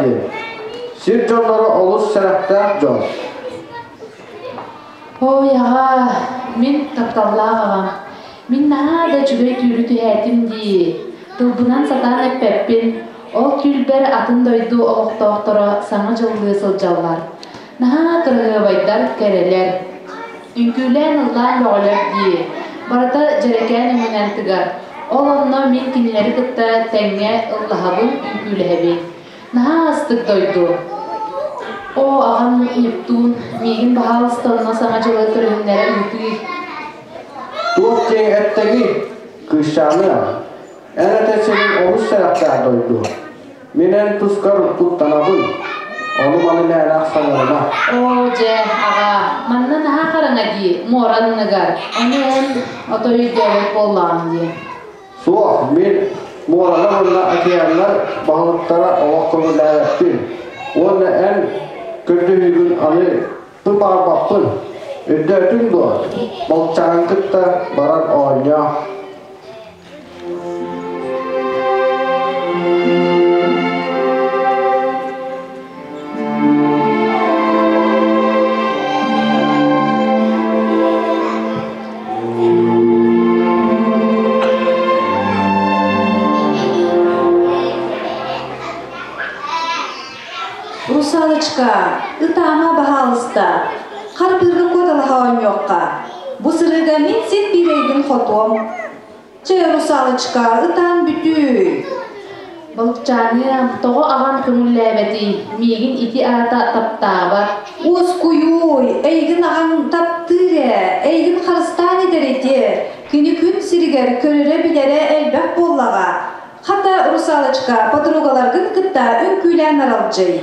Вадим. Сир жонлары олус сәрәптәк жон. Ой, аға, мен тапталлағағам. Мен нағада жүгей түйрі түйәтім дей. Тылбынан сатан әппәппен, ол күлбәр атын дойду олықтауқтыры саңа жылғы сылжалар. Наға кырғы байдар кәрелер. Үнкүлән ұллан лоғылар дей. Барата жарекән өмінен тығар. Ол онно мен кинилери кытта тәңе ыллаһабын үнкүлэһэбин. Наһа астык дойду. О ағам ептуун мегин баһалыстонно саңа жылы көрүннәре үтүй. Туох тең әттәги кышаны. Әнәтәсенин олус сәрәптәк дойду. Менен тускар туттанабын. Onu mani nෑne aksanlarına. O je ağa, manna naha karanga di, moran nagar. Onu en otoyu devlet bollam di. Soğuk, men morana bununla akiyanlar bağlıklara oğuk konulayattin. Onu en kötühügün anı tıpar bakpın. Ödötün bu. Balçağın kıtta baran oyna. Русалочка, ытама бахалыста. Қарпырғы көтіл хауам жоққа. Бұ сырыға мен сен бірейдің хотуам. Че, Русалочка, ытан бүті. Балықчаны, тоғы ағам көңілләбәді, мегін ити ата таптаба. Оз күйой, әйгін ағам таптыры, әйгін қарыстан едер етер. Күні күн сірігер көрірі білері әлбәк боллаға. Хата, Русалочка, подругаларғын күтта үнкүйлән аралжай.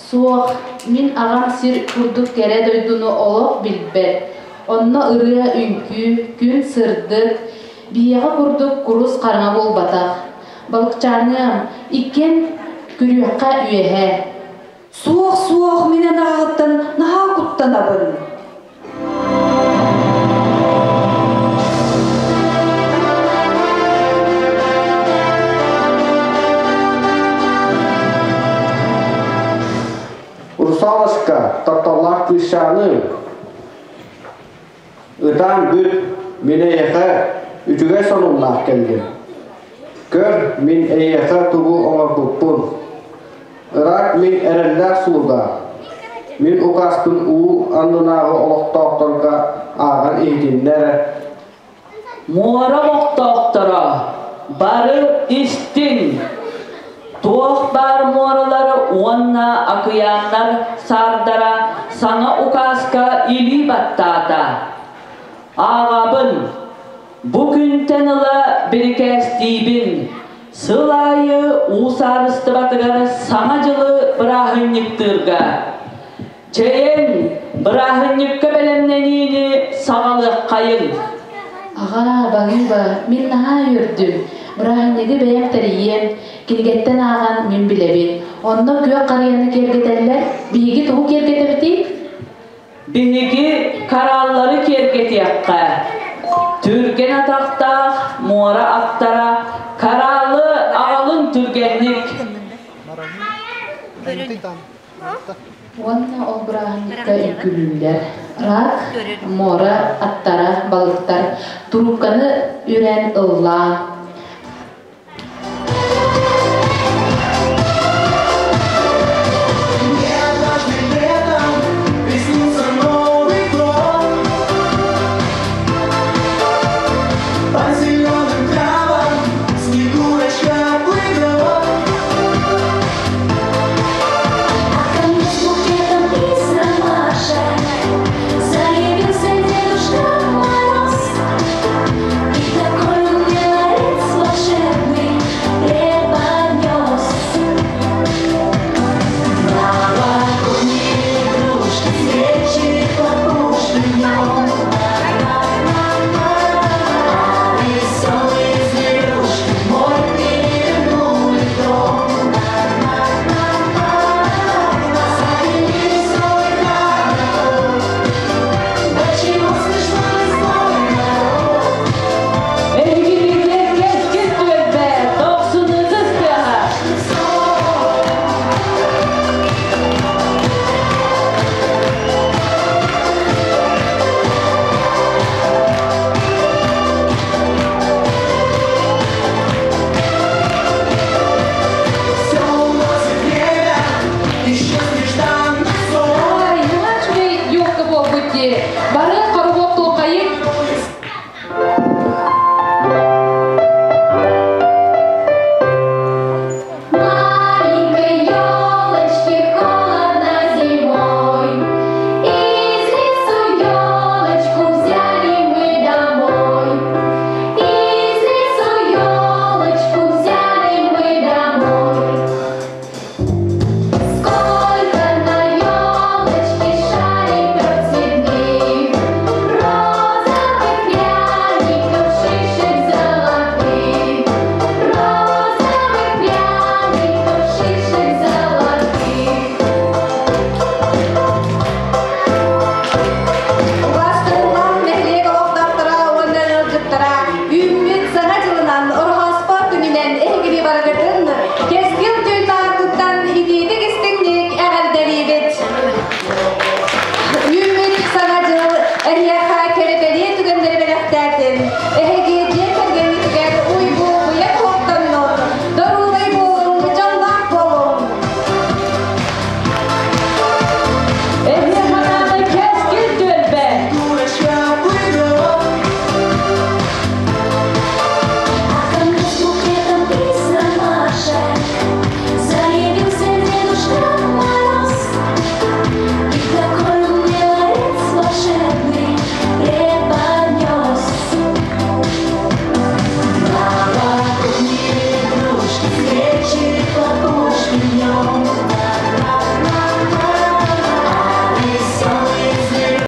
Суох, мин ағам сир курдук кере дойдуну олох билбет. Онно ырыа үнкү, күн сырдык, бияға курдук курус қарыңа болбатақ. Балықчаным, иккен күрюққа үйеhe. Суох, менен ағыттан наға құттанабын. Русалочка, тапталлақ ışanı. Itan büt min eyeke üçüge sonunlaq geldim. Gör min eyeke tubu oңor buppun. Irak min erenler suluda. Min ukaspın uu andınağı oloqtoqtorga ağan ehdinlere. Muara oloqtoqtora barı istin. Tuoq bar muaraları onna akıyanlar sardara sana ukaska ili battata. Ağabın bugün tanıla birikestibin. Sılayı usarıstı batıgar samacılı bırahınlıktırga. Çeyen bırahınlıkka belemlenini sağalık kayın. Ağa bağıba, min naha yürdüm. Bırahınlığı beyekteriyem, kilgetten ağan min bilebin. Onda göğe qarayanı kergeteller, bihigi tuğu kergetebdi? Bihigi karalları kergetiyakka. Türgen atakta, muara aktara, karalı ağalın türgenlik. Wanna ol bırahınlıkka ülkülüller. Rak, mora, attara, balıktar. Turukkanı üren ılla. Бары